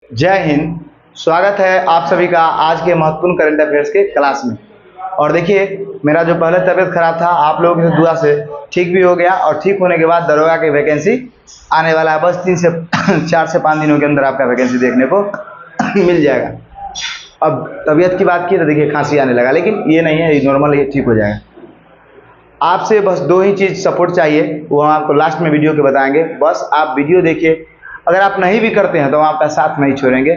जय हिंद। स्वागत है आप सभी का आज के महत्वपूर्ण करंट अफेयर्स के क्लास में। और देखिए, मेरा जो पहले तबीयत खराब था, आप लोगों की दुआ से ठीक भी हो गया और ठीक होने के बाद दरोगा की वैकेंसी आने वाला है। बस 3 से 4 से 5 दिनों के अंदर आपका वैकेंसी देखने को मिल जाएगा। अब तबीयत की बात की तो देखिए खांसी आने लगा, लेकिन ये नहीं है, ये नॉर्मल, ये ठीक हो जाएगा। आपसे बस 2 ही चीज़ सपोर्ट चाहिए, वो हम आपको लास्ट में वीडियो के बताएंगे। बस आप वीडियो देखिए, अगर आप नहीं भी करते हैं तो हम आपका साथ नहीं छोड़ेंगे,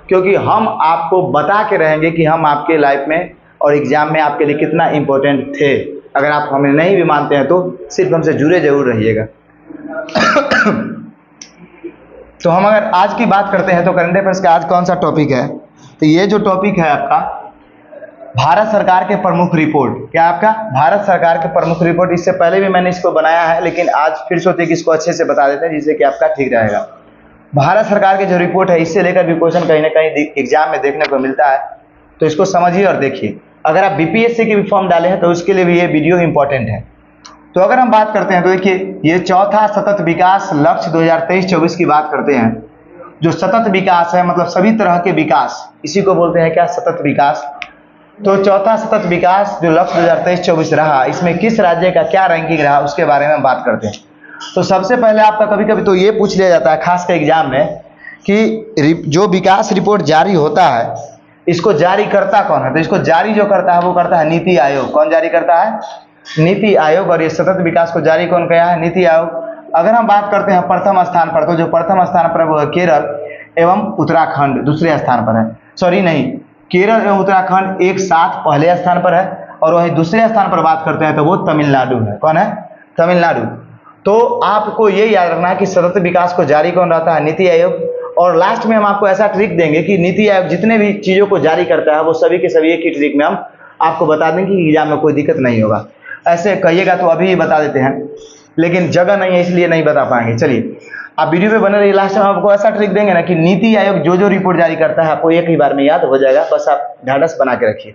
क्योंकि हम आपको बता के रहेंगे कि हम आपके लाइफ में और एग्ज़ाम में आपके लिए कितना इम्पोर्टेंट थे। अगर आप हमें नहीं भी मानते हैं तो सिर्फ हमसे जुड़े जरूर रहिएगा। तो हम अगर आज की बात करते हैं तो करंट अफेयर्स का आज कौन सा टॉपिक है, तो ये जो टॉपिक है आपका भारत सरकार के प्रमुख रिपोर्ट। क्या आपका भारत सरकार के प्रमुख रिपोर्ट। इससे पहले भी मैंने इसको बनाया है, लेकिन आज फिर सोचे कि इसको अच्छे से बता देते हैं जिससे कि आपका ठीक रहेगा। भारत सरकार की जो रिपोर्ट है, इससे लेकर भी क्वेश्चन कहीं ना कहीं एग्जाम में देखने को मिलता है, तो इसको समझिए और देखिए। अगर आप बीपीएससी की भी फॉर्म डाले हैं तो उसके लिए भी ये वीडियो इंपॉर्टेंट है। तो अगर हम बात करते हैं तो देखिए, ये चौथा सतत विकास लक्ष्य 2023-24 की बात करते हैं। जो सतत विकास है मतलब सभी तरह के विकास, इसी को बोलते हैं क्या, सतत विकास। तो चौथा सतत विकास जो लक्ष्य 2023-24 रहा, इसमें किस राज्य का क्या रैंकिंग रहा उसके बारे में हम बात करते हैं। तो सबसे पहले आपका कभी कभी तो ये पूछ लिया जाता है खास कर एग्जाम में कि जो विकास रिपोर्ट जारी होता है, इसको जारी करता कौन है। तो इसको जारी जो करता है वो करता है नीति आयोग। कौन जारी करता है? नीति आयोग। और ये सतत विकास को जारी कौन किया है? नीति आयोग। अगर हम बात करते हैं प्रथम स्थान पर, तो जो प्रथम स्थान पर है वो है केरल एवं उत्तराखंड दूसरे स्थान पर है। सॉरी नहीं, केरल एवं उत्तराखंड एक साथ पहले स्थान पर है, और वही दूसरे स्थान पर बात करते हैं तो वो तमिलनाडु है। कौन है? तमिलनाडु। तो आपको ये याद रखना है कि सतत विकास को जारी कौन रहता है? नीति आयोग। और लास्ट में हम आपको ऐसा ट्रिक देंगे कि नीति आयोग जितने भी चीज़ों को जारी करता है वो सभी के सभी एक ही ट्रिक में हम आपको बता देंगे कि एग्जाम में कोई दिक्कत नहीं होगा। ऐसे कहिएगा तो अभी बता देते हैं, लेकिन जगह नहीं है इसलिए नहीं बता पाएंगे। चलिए आप वीडियो पे बने रहिए, लास्ट में आपको ऐसा ट्रिक देंगे ना कि नीति आयोग जो जो रिपोर्ट जारी करता है आपको एक ही बार में याद हो जाएगा। बस आप ढाढ़स बना के रखिए।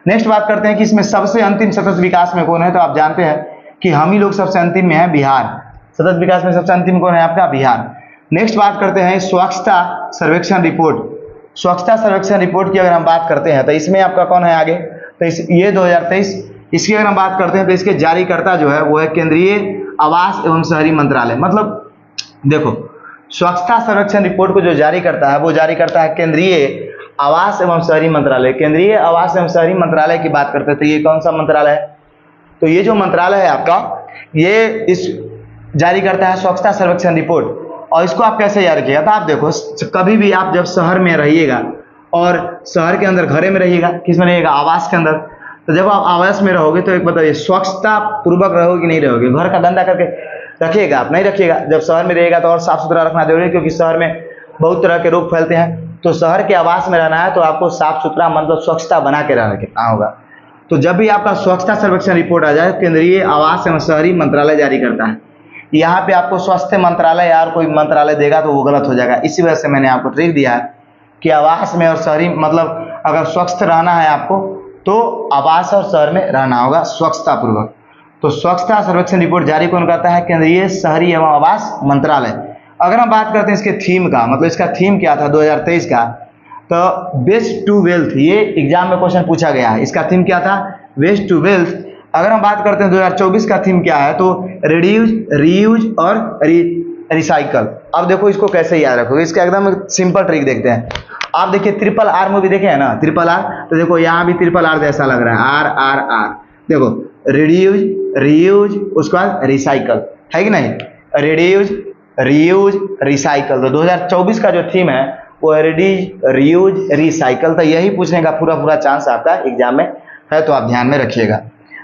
नेक्स्ट बात करते हैं कि इसमें सबसे अंतिम सतत विकास में कौन है। तो आप जानते हैं कि हम ही लोग सबसे अंतिम में है, बिहार। सतत विकास में सबसे अंतिम कौन है? आपका बिहार। नेक्स्ट बात करते हैं स्वच्छता सर्वेक्षण रिपोर्ट। स्वच्छता सर्वेक्षण रिपोर्ट की अगर हम बात करते हैं तो इसमें आपका कौन है आगे? तो ये 2023। इसकी अगर हम बात करते हैं तो इसके जारीकर्ता जो है वो है केंद्रीय आवास एवं शहरी मंत्रालय। मतलब देखो, स्वच्छता सर्वेक्षण रिपोर्ट को जो जारी करता है वो जारी करता है केंद्रीय आवास एवं शहरी मंत्रालय। केंद्रीय आवास एवं शहरी मंत्रालय की बात करते हैं तो ये कौन सा मंत्रालय है? तो ये जो मंत्रालय है आपका, ये इस जारी करता है स्वच्छता सर्वेक्षण रिपोर्ट। और इसको आप कैसे याद रखिएगा? तो आप देखो, कभी भी आप जब शहर में रहिएगा और शहर के अंदर घरे में रहिएगा, किस में रहिएगा? आवास के अंदर। तो जब आप आवास में रहोगे तो एक बताइए, स्वच्छता पूर्वक रहोगे कि नहीं रहोगे? घर का गंदा करके रखिएगा आप? नहीं रखिएगा। जब शहर में रहिएगा तो और साफ सुथरा रखना जरूरी है, क्योंकि शहर में बहुत तरह के रोग फैलते हैं। तो शहर के आवास में रहना है तो आपको साफ सुथरा मतलब स्वच्छता बना के रहना होगा। तो जब भी आपका स्वच्छता सर्वेक्षण रिपोर्ट आ जाए, केंद्रीय आवास एवं शहरी मंत्रालय जारी करता है। यहाँ पे आपको स्वास्थ्य मंत्रालय या कोई मंत्रालय देगा तो वो गलत हो जाएगा। इसी वजह से मैंने आपको ट्रिक दिया है कि आवास में और शहरी, मतलब अगर स्वच्छ रहना है आपको तो आवास और शहर में रहना होगा स्वच्छता पूर्वक। तो स्वच्छता सर्वेक्षण रिपोर्ट जारी कौन करता है? केंद्रीय शहरी एवं आवास मंत्रालय। अगर हम बात करते हैं इसके थीम का, मतलब इसका थीम क्या था 2023 का, तो वेस्ट टू वेल्थ। ये एग्जाम में क्वेश्चन पूछा गया है। इसका थीम क्या था? Waste to wealth. अगर हम बात करते हैं 2024 का थीम क्या है, तो रिड्यूस, रीयूज और रिसाइकल। अब देखो इसको कैसे याद रखोगे, इसका एकदम सिंपल ट्रिक देखते हैं। आप देखिए RRR मूवी देखे है ना, RRR। तो देखो यहाँ भी RRR जैसा लग रहा है, RRR। देखो, रिड्यूज, रीयूज, उसके बाद रिसाइकल, है कि नहीं? Reduce, reuse, recycle. तो 2024 का जो थीम है वो रिड्यूज, रीयूज, रिसाइकल। तो यही पूछने का पूरा चांस आपका एग्जाम में है, तो आप ध्यान में रखिएगा।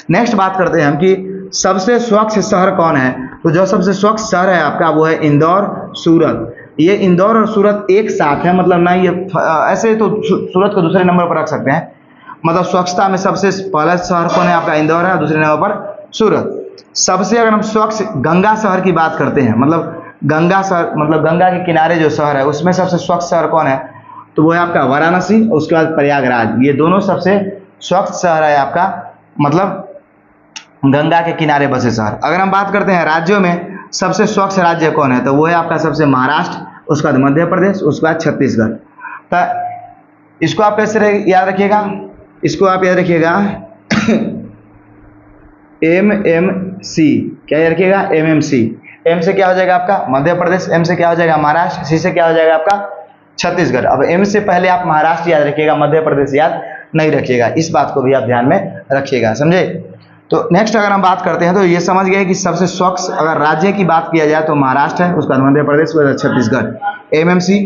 नेक्स्ट बात करते हैं हम कि सबसे स्वच्छ शहर कौन है। तो जो सबसे स्वच्छ शहर है आपका वो है इंदौर, सूरत। ये इंदौर और सूरत एक साथ है, मतलब ना ये ऐसे तो सूरत को दूसरे नंबर पर रख सकते हैं। मतलब स्वच्छता में सबसे पहला शहर कौन है आपका? इंदौर है, दूसरे नंबर पर सूरत। सबसे अगर हम स्वच्छ गंगा शहर की बात करते हैं, मतलब गंगा शहर, मतलब गंगा के किनारे जो शहर है उसमें सबसे स्वच्छ शहर कौन है? तो वो है आपका वाराणसी, उसके बाद प्रयागराज। ये दोनों सबसे स्वच्छ शहर है आपका, मतलब गंगा के किनारे बसे शहर। अगर हम बात करते हैं राज्यों में सबसे स्वच्छ राज्य कौन है, तो वो है आपका सबसे महाराष्ट्र, उसके बाद मध्य प्रदेश, उसके बाद छत्तीसगढ़। तो इसको आप कैसे याद रखिएगा, इसको आप याद रखिएगा MMC, क्या याद रखिएगा MMC। एम से क्या हो जाएगा आपका मध्य प्रदेश, एम से क्या हो जाएगा महाराष्ट्र, सी से क्या हो जाएगा आपका छत्तीसगढ़। अब एम से पहले आप महाराष्ट्र याद रखिएगा, मध्य प्रदेश याद नहीं रखिएगा, इस बात को भी आप ध्यान में रखिएगा, समझे। तो नेक्स्ट अगर हम बात करते हैं तो ये समझ गए कि सबसे स्वच्छ अगर राज्य की बात किया जाए तो महाराष्ट्र है, उसके बाद मध्य प्रदेश, उसके बाद छत्तीसगढ़ MMC।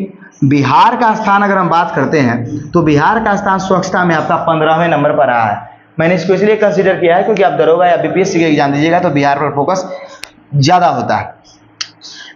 बिहार का स्थान अगर हम बात करते हैं तो बिहार का स्थान स्वच्छता में आपका 15वें नंबर पर रहा है। मैंने इसको इसलिए कंसीडर किया है क्योंकि आप दरोगा या BPSC के एग्जाम दीजिएगा तो बिहार पर फोकस ज़्यादा होता है।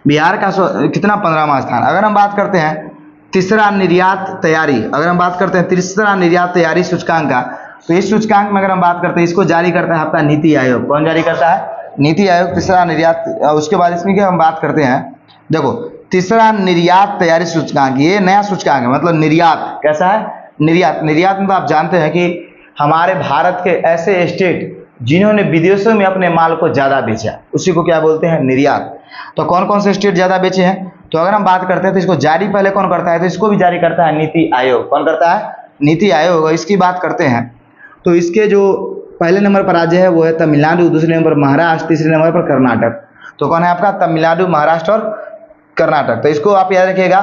बिहार का कितना 15वां स्थान। अगर हम बात करते हैं तीसरा निर्यात तैयारी, अगर हम बात करते हैं तीसरा निर्यात तैयारी सूचकांक का, तो इस सूचकांक में अगर हम बात करते हैं इसको जारी करता है आपका नीति आयोग। कौन जारी करता है? नीति आयोग। तीसरा निर्यात, उसके बाद इसमें क्या हम बात करते हैं, देखो तीसरा निर्यात तैयारी सूचकांक, ये नया सूचकांक है, मतलब निर्यात कैसा है, निर्यात। निर्यात में तो आप जानते हैं कि हमारे भारत के ऐसे स्टेट जिन्होंने विदेशों में अपने माल को ज़्यादा बेचा, उसी को क्या बोलते हैं, निर्यात। तो कौन कौन से स्टेट ज़्यादा बेचे हैं, तो अगर हम बात करते हैं तो इसको जारी पहले कौन करता है, तो इसको भी जारी करता है नीति आयोग। कौन करता है? नीति आयोग। इसकी बात करते हैं तो इसके जो पहले नंबर पर राज्य है वो है तमिलनाडु, दूसरे नंबर पर महाराष्ट्र, तीसरे नंबर पर कर्नाटक। तो कौन है आपका? तमिलनाडु, महाराष्ट्र और कर्नाटक। तो इसको आप याद रखिएगा,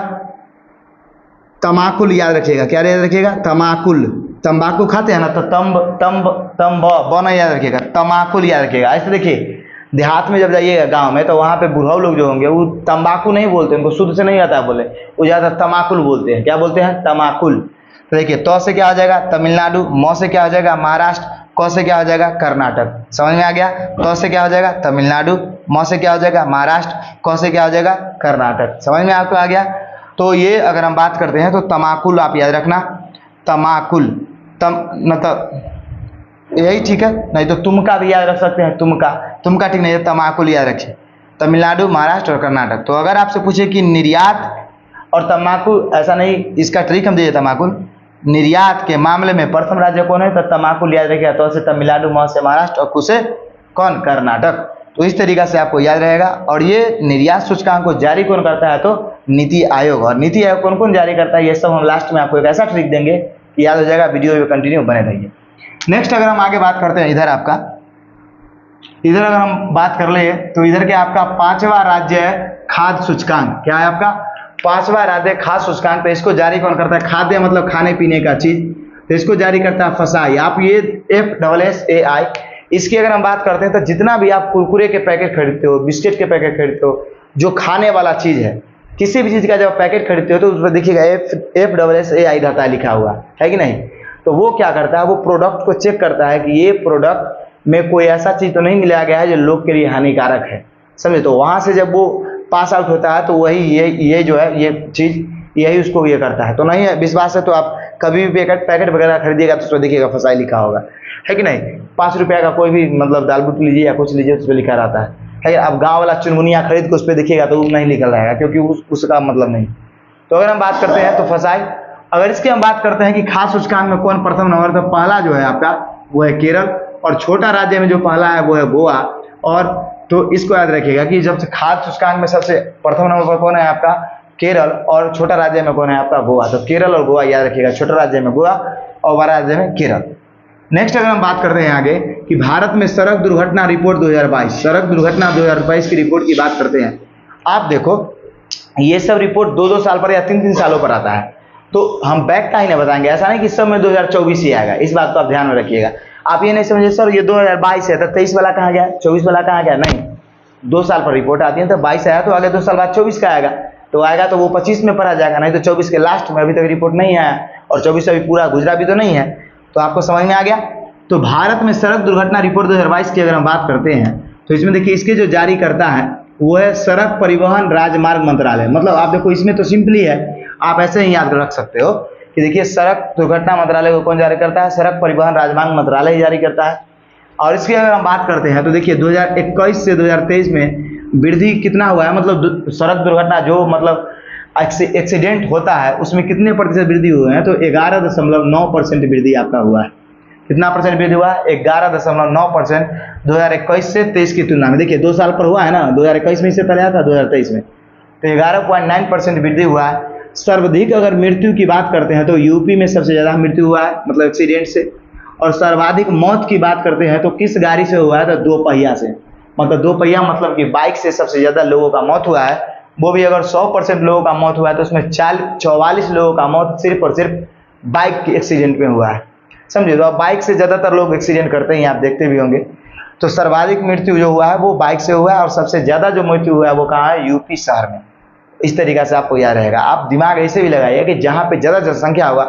तमाकुल याद रखिएगा। क्या याद रखिएगा? तमाकुल। तंबाकू खाते हैं ना, तो तंब बना याद रखिएगा, तमाकुल याद रखिएगा। ऐसे देखिए देहात में जब जाइएगा गांव में तो वहाँ पे बुढ़ाऊ लोग जो होंगे वो तंबाकू नहीं बोलते, उनको शुद्ध से नहीं आता है बोले, वो ज़्यादा तमाकुल बोलते हैं। क्या बोलते हैं? तमाकुल। तो देखिए तो से क्या हो जाएगा तमिलनाडु, म से क्या हो जाएगा महाराष्ट्र, क से क्या हो जाएगा कर्नाटक। समझ में आ गया? तो से क्या हो जाएगा तमिलनाडु, म से क्या हो जाएगा महाराष्ट्र, क से क्या हो जाएगा कर्नाटक। समझ में आपको आ गया? तो ये अगर हम बात करते हैं तो तमाकुल आप याद रखना, तमाकुल। मतलब यही ठीक है, नहीं तो तुमका भी याद रख सकते हैं, तुमका ठीक नहीं है, तमाकुल याद रखिए। तमिलनाडु, महाराष्ट्र और कर्नाटक। तो अगर आपसे पूछे कि निर्यात और तम्बाकू, ऐसा नहीं, इसका ट्रिक हम दीजिए, तम्बाकू निर्यात के मामले में प्रथम राज्य कौन है, तो तम्बाकू याद रखिएगा। तो से तमिलनाडु, म से महाराष्ट्र और कु से कौन? कर्नाटक। तो इस तरीका से आपको याद रहेगा। और ये निर्यात सूचकांक को जारी कौन करता है, तो नीति आयोग। और नीति आयोग कौन कौन जारी करता है ये सब हम लास्ट में आपको एक ऐसा ट्रिक देंगे कि याद हो जाएगा। वीडियो में कंटिन्यू बने रहिए। नेक्स्ट अगर हम आगे बात करते हैं, इधर आपका, इधर अगर हम बात कर ले तो इधर क्या आपका 5वां राज्य है खाद्य सूचकांक। क्या है आपका? 5वां राज्य खाद्य सूचकांक। तो इसको जारी कौन करता है? खाद्य मतलब खाने पीने का चीज, तो इसको जारी करता है फसाई। आप ये FSSAI। इसकी अगर हम बात करते हैं तो जितना भी आप कुरकुरे के पैकेट खरीदते हो, बिस्किट के पैकेट खरीदते हो, जो खाने वाला चीज है, किसी भी चीज का जब पैकेट खरीदते हो तो उस पर देखिएगा FSSAI रहता है लिखा हुआ, है कि नहीं। तो वो क्या करता है, वो प्रोडक्ट को चेक करता है कि ये प्रोडक्ट में कोई ऐसा चीज तो नहीं मिलाया गया है जो लोग के लिए हानिकारक है, समझे। तो वहां से जब वो पास आउट होता है तो वही ये जो है ये चीज यही उसको ये करता है। तो नहीं है विश्वास है तो आप कभी भी पैकेट वगैरह खरीदिएगा तो उसमें देखिएगा फसाई लिखा होगा, है कि नहीं। 5 रुपया का कोई भी मतलब दाल बूट लीजिए या कुछ लीजिए, उस पर लिखा रहता है। आप गाँव वाला चुनमुनिया खरीद के उस पर देखिएगा तो वो नहीं लिखा रहेगा, क्योंकि उसका मतलब नहीं। तो अगर हम बात करते हैं तो फसाई। अगर इसकी हम बात करते हैं कि खाद्य सूचकांक में कौन प्रथम नंबर, तो पहला जो है आपका वो है केरल, और छोटा राज्य में जो पहला है वो है गोवा। और तो इसको याद रखिएगा कि जब से खाद्य सूचकांक में सबसे प्रथम नंबर पर कौन है आपका? केरल, और छोटा राज्य में कौन है आपका? गोवा। तो केरल और गोवा याद रखिएगा, छोटा राज्य में गोवा और बड़ा राज्य में केरल। नेक्स्ट अगर हम बात करते हैं आगे कि भारत में सड़क दुर्घटना रिपोर्ट 2022, सड़क दुर्घटना 2022 की रिपोर्ट की बात करते हैं। आप देखो ये सब रिपोर्ट 2-2 साल पर या 3-3 सालों पर आता है, तो हम बैक का ही नहीं बताएंगे। ऐसा नहीं कि इस समय 2024 ही आएगा, इस बात को आप ध्यान में रखिएगा। आप ये नहीं समझिए सर ये 2022 है तो 23 वाला कहाँ गया, 24 वाला कहाँ गया, नहीं। 2 साल पर रिपोर्ट आती है, तो 22 आया तो अगले 2 साल बाद 24 का आएगा, तो आएगा तो वो 25 में पढ़ा जाएगा, नहीं तो 24 के लास्ट में। अभी तक रिपोर्ट नहीं आया और 24 अभी पूरा गुजरा भी तो नहीं है। तो आपको समझ में आ गया। तो भारत में सड़क दुर्घटना रिपोर्ट 2022 की अगर हम बात करते हैं तो इसमें देखिए इसके जो जारी करता है वो है सड़क परिवहन राजमार्ग मंत्रालय। मतलब आप देखो इसमें तो सिंपली है, आप ऐसे ही याद रख सकते हो कि देखिए सड़क दुर्घटना मंत्रालय को कौन जारी करता है? सड़क परिवहन राजमार्ग मंत्रालय ही जारी करता है। और इसकी अगर हम बात करते हैं तो देखिए 2021 से 2023 में वृद्धि कितना हुआ है, मतलब सड़क दुर्घटना जो मतलब एक्सीडेंट होता है उसमें कितने प्रतिशत वृद्धि हुए हैं, तो 11.9% वृद्धि आपका हुआ है। कितना परसेंट वृद्धि हुआ है? 11.9% 2021 से 23 की तुलना में। देखिए 2 साल पर हुआ है ना, 2021 में, इससे पहले आया था 2023 में। तो 11.9% वृद्धि हुआ है। सर्वाधिक अगर मृत्यु की बात करते हैं तो यूपी में सबसे ज़्यादा मृत्यु हुआ है, मतलब एक्सीडेंट से। और सर्वाधिक मौत की बात करते हैं तो किस गाड़ी से हुआ है, तो दो पहिया से, मतलब दो पहिया मतलब कि बाइक से सबसे ज़्यादा लोगों का मौत हुआ है। वो भी अगर 100% लोगों का मौत हुआ है तो उसमें 44 लोगों का मौत सिर्फ और सिर्फ बाइक के एक्सीडेंट में हुआ है, समझे। तो अब बाइक से ज़्यादातर लोग एक्सीडेंट करते हैं, आप देखते भी होंगे। तो सर्वाधिक मृत्यु जो हुआ है वो बाइक से हुआ है, और सबसे ज़्यादा जो मृत्यु हुआ है वो कहाँ है, यूपी शहर में। इस तरीक़ा से आपको याद रहेगा। आप दिमाग ऐसे भी लगाइए कि जहाँ पे ज़्यादा जनसंख्या होगा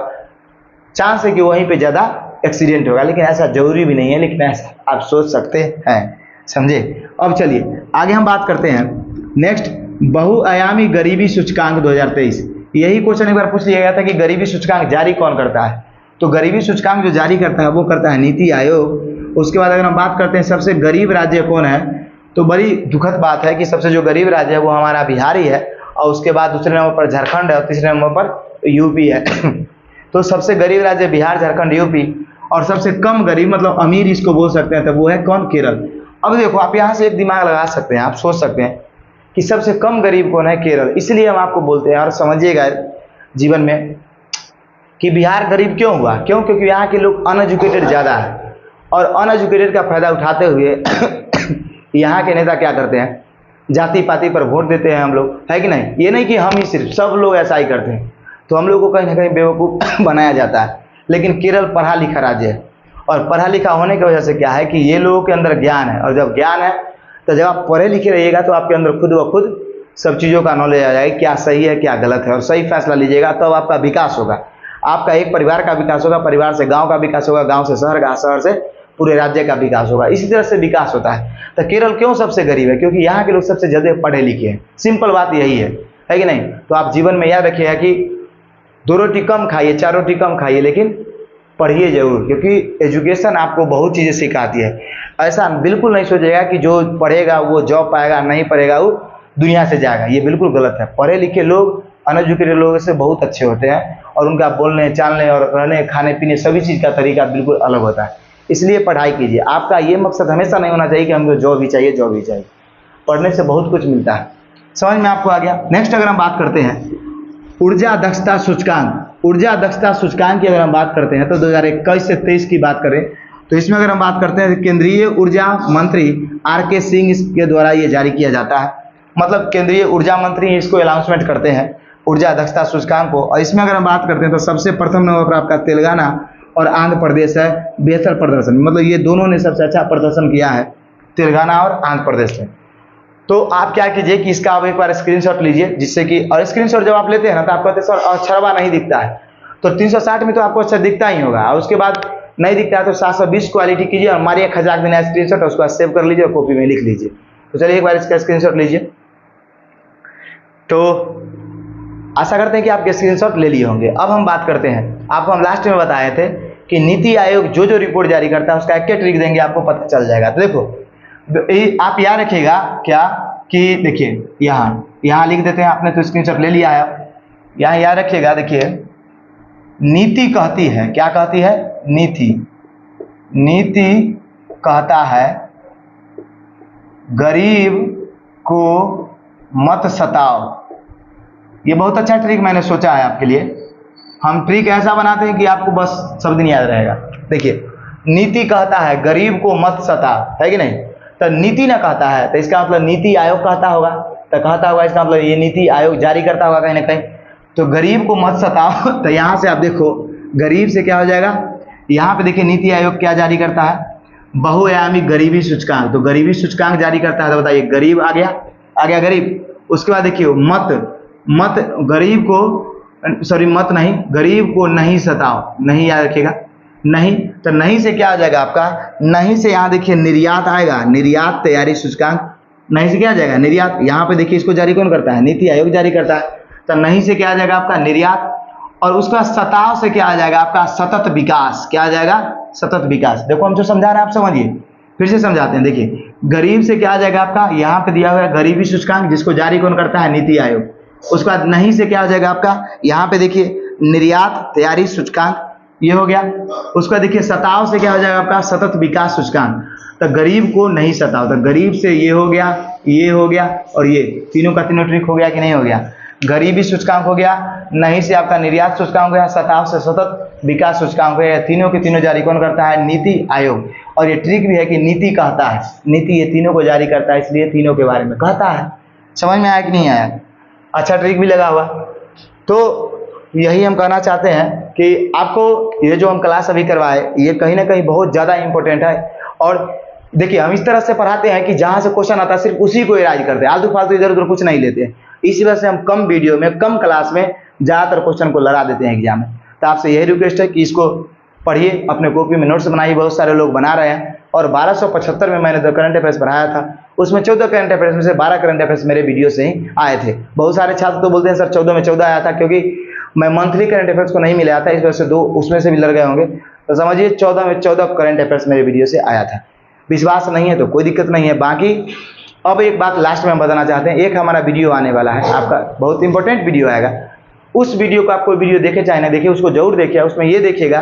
चांस है कि वहीं पे ज़्यादा एक्सीडेंट होगा, लेकिन ऐसा जरूरी भी नहीं है, लेकिन ऐसा आप सोच सकते हैं, समझे। अब चलिए आगे हम बात करते हैं। नेक्स्ट, बहुआयामी गरीबी सूचकांक 2023। यही क्वेश्चन एक बार पूछ लिया गया था कि गरीबी सूचकांक जारी कौन करता है। तो गरीबी सूचकांक जो जारी करता है वो करता है नीति आयोग। उसके बाद अगर हम बात करते हैं सबसे गरीब राज्य कौन है, तो बड़ी दुखद बात है कि सबसे जो गरीब राज्य है वो हमारा बिहार ही है, और उसके बाद दूसरे नंबर पर झारखंड है, और तीसरे नंबर पर यूपी है। तो सबसे गरीब राज्य बिहार, झारखंड, यूपी, और सबसे कम गरीब मतलब अमीर इसको बोल सकते हैं, तो वो है कौन, केरल। अब देखो आप यहाँ से एक दिमाग लगा सकते हैं, आप सोच सकते हैं कि सबसे कम गरीब कौन है, केरल। इसलिए हम आपको बोलते हैं, और समझिएगा जीवन में कि बिहार गरीब क्यों हुआ, क्योंकि यहाँ के लोग अनएजुकेटेड ज़्यादा है, और अनएजुकेटेड का फायदा उठाते हुए यहाँ के नेता क्या करते हैं, जाति पाति पर वोट देते हैं हम लोग, है कि नहीं। ये नहीं कि हम ही सिर्फ, सब लोग ऐसा ही करते हैं, तो हम लोग को कहीं ना कहीं बेवकूफ़ बनाया जाता है। लेकिन केरल पढ़ा लिखा राज्य है, और पढ़ा लिखा होने की वजह से क्या है कि ये लोगों के अंदर ज्ञान है, और जब ज्ञान है तो जब आप पढ़े लिखे रहिएगा तो आपके अंदर खुद ब खुद सब चीज़ों का नॉलेज आ जाएगा, क्या सही है क्या गलत है, और सही फैसला लीजिएगा तब आपका विकास होगा। आपका एक परिवार का विकास होगा, परिवार से गांव का विकास होगा, गांव से शहर का, शहर से पूरे राज्य का विकास होगा। इसी तरह से विकास होता है। तो केरल क्यों सबसे गरीब है, क्योंकि यहाँ के लोग सबसे ज़्यादा पढ़े लिखे हैं। सिंपल बात यही है कि नहीं। तो आप जीवन में याद रखिएगा कि 2 रोटी कम खाइए, 4 रोटी कम खाइए, लेकिन पढ़िए जरूर, क्योंकि एजुकेशन आपको बहुत चीज़ें सिखाती है। ऐसा बिल्कुल नहीं सोचेगा कि जो पढ़ेगा वो जॉब पाएगा, नहीं पढ़ेगा वो दुनिया से जाएगा, ये बिल्कुल गलत है। पढ़े लिखे लोग अनएजुकेटेड लोगों से बहुत अच्छे होते हैं, और उनका बोलने चालने और रहने खाने पीने सभी चीज़ का तरीका बिल्कुल अलग होता है। इसलिए पढ़ाई कीजिए। आपका ये मकसद हमेशा नहीं होना चाहिए कि हमको जॉब ही चाहिए, जॉब ही चाहिए। पढ़ने से बहुत कुछ मिलता है। समझ में आपको आ गया। नेक्स्ट अगर हम बात करते हैं ऊर्जा दक्षता सूचकांक। ऊर्जा दक्षता सूचकांक की अगर हम बात करते हैं तो 2021 से 23 की बात करें तो इसमें अगर हम बात करते हैं केंद्रीय ऊर्जा मंत्री RK सिंह के द्वारा ये जारी किया जाता है। मतलब केंद्रीय ऊर्जा मंत्री इसको अनाउंसमेंट करते हैं ऊर्जा दक्षता सूचकांक को। और इसमें अगर हम बात करते हैं तो सबसे प्रथम नंबर पर आपका तेलंगाना और आंध्र प्रदेश है बेहतर प्रदर्शन, मतलब ये दोनों ने सबसे अच्छा प्रदर्शन किया है, तेलंगाना और आंध्र प्रदेश ने। तो आप क्या कीजिए कि इसका आप एक बार स्क्रीनशॉट लीजिए, जिससे कि, और स्क्रीनशॉट जब आप लेते हैं ना तो आपको कहते हैं सर अक्षरवा नहीं दिखता है, तो 360 में तो आपको अच्छा दिखता ही होगा, और उसके बाद नहीं दिखता है तो 720 क्वालिटी कीजिए और मारिए खजाक देना स्क्रीनशॉट, उसको सेव कर लीजिए और कॉपी में लिख लीजिए। तो चलिए एक बार इसका स्क्रीनशॉट लीजिए। तो आशा करते हैं कि आपके स्क्रीनशॉट ले लिए होंगे। अब हम बात करते हैं, आपको हम लास्ट में बताए थे कि नीति आयोग जो जो रिपोर्ट जारी करता है उसका एक ट्रिक देंगे, आपको पता चल जाएगा। तो देखो आप याद रखिएगा क्या कि देखिए यहाँ लिख देते हैं, आपने तो स्क्रीनशॉट ले लिया है, यहाँ याद रखिएगा। देखिए नीति कहती है, क्या कहती है, नीति कहता है गरीब को मत सताओ। ये बहुत अच्छा ट्रिक मैंने सोचा है आपके लिए। हम ट्रिक ऐसा बनाते हैं कि आपको बस सब दिन याद रहेगा। देखिए नीति कहता है गरीब को मत सता, है कि नहीं। तो नीति ना कहता है तो इसका मतलब नीति आयोग कहता होगा, तो कहता होगा इसका मतलब ये नीति आयोग जारी करता होगा कहीं ना कहीं। तो गरीब को मत सताओ, तो यहाँ से आप देखो गरीब से क्या हो जाएगा, यहाँ पे देखिए नीति आयोग क्या जारी करता है, बहुआयामी गरीबी सूचकांक। तो गरीबी सूचकांक जारी करता है, तो बताइए गरीब आ गया गरीब। उसके बाद देखिए मत गरीब को, सॉरी मत नहीं, गरीब को नहीं सताओ, नहीं याद रखिएगा, नहीं। तो नहीं से क्या आ जाएगा आपका, नहीं से यहाँ देखिए निर्यात आएगा, निर्यात तैयारी सूचकांक। नहीं से क्या आ जाएगा, निर्यात। यहाँ पे देखिए इसको जारी कौन करता है, नीति आयोग जारी करता है। तो नहीं से क्या आ जाएगा आपका, निर्यात। और उसका सताव से क्या आ जाएगा आपका, सतत विकास। क्या आ जाएगा, सतत विकास। देखो हम जो समझा रहे हैं आप समझिए, फिर से समझाते हैं। देखिए गरीब से क्या आ जाएगा आपका, यहाँ पे दिया हुआ है गरीबी सूचकांक, जिसको जारी कौन करता है, नीति आयोग। उसके बाद नहीं से क्या आ जाएगा आपका, यहाँ पे देखिए निर्यात तैयारी सूचकांक, ये हो गया। उसका देखिए सताव से क्या हो जाएगा आपका, सतत विकास सूचकांक। तो गरीब को नहीं सताओ, तो गरीब से ये हो गया, ये हो गया और ये तीनों का तीनों ट्रिक हो गया कि नहीं हो गया। गरीबी सूचकांक हो गया, नहीं से आपका निर्यात सूचकांक हो गया, शताब्द से सतत विकास सूचकांक हो गया। तीनों के तीनों जारी कौन करता है? नीति आयोग। और ये ट्रिक भी है कि नीति कहता है, नीति ये तीनों को जारी करता है, इसलिए तीनों के बारे में कहता है। समझ में आया कि नहीं आया? अच्छा ट्रिक भी लगा हुआ। तो यही हम कहना चाहते हैं कि आपको ये जो हम क्लास अभी करवाए ये कहीं ना कहीं बहुत ज़्यादा इंपॉर्टेंट है। और देखिए हम इस तरह से पढ़ाते हैं कि जहाँ से क्वेश्चन आता है सिर्फ उसी को इलाज करते हैं, आलतू फालतू इधर उधर कुछ नहीं लेते हैं। इसी वजह से हम कम वीडियो में कम क्लास में ज़्यादातर क्वेश्चन को लड़ा देते हैं एग्जाम में। तो आपसे यही रिक्वेस्ट है कि इसको पढ़िए, अपने कॉपी में नोट्स बनाइए, बहुत सारे लोग बना रहे हैं। और 1275 में मैंने करंट अफेयर्स पढ़ाया था, उसमें 14 करंट अफेयर्स में से 12 करंट अफेयर्स मेरे वीडियो से ही आए थे। बहुत सारे छात्र तो बोलते हैं सर 14 में 14 आया था, क्योंकि मैं मंथली करंट अफेयर्स को नहीं मिला था, इस वजह से 2 उसमें से भी लड़ गए होंगे। तो समझिए 14 में 14 करंट अफेयर्स मेरे वीडियो से आया था। विश्वास नहीं है तो कोई दिक्कत नहीं है। बाकी अब एक बात लास्ट में हम बताना चाहते हैं, एक हमारा वीडियो आने वाला है आपका, बहुत इंपॉर्टेंट वीडियो आएगा। उस वीडियो को आप कोई वीडियो देखे चाहे ना देखे, उसको जरूर देखिए। उसमें ये देखिएगा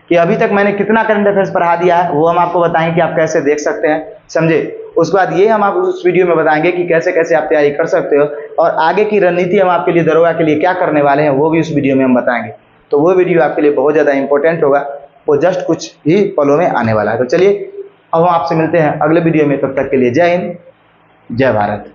कि अभी तक मैंने कितना करंट अफेयर्स पढ़ा दिया है, वो हम आपको बताएंगे कि आप कैसे देख सकते हैं, समझे। उसके बाद ये हम आपको उस वीडियो में बताएंगे कि कैसे कैसे आप तैयारी कर सकते हो, और आगे की रणनीति हम आपके लिए दरोगा के लिए क्या करने वाले हैं वो भी उस वीडियो में हम बताएंगे। तो वो वीडियो आपके लिए बहुत ज़्यादा इंपॉर्टेंट होगा, वो जस्ट कुछ ही पलों में आने वाला है। तो चलिए अब हम आपसे मिलते हैं अगले वीडियो में, तब तक के लिए जय हिंद, जय भारत।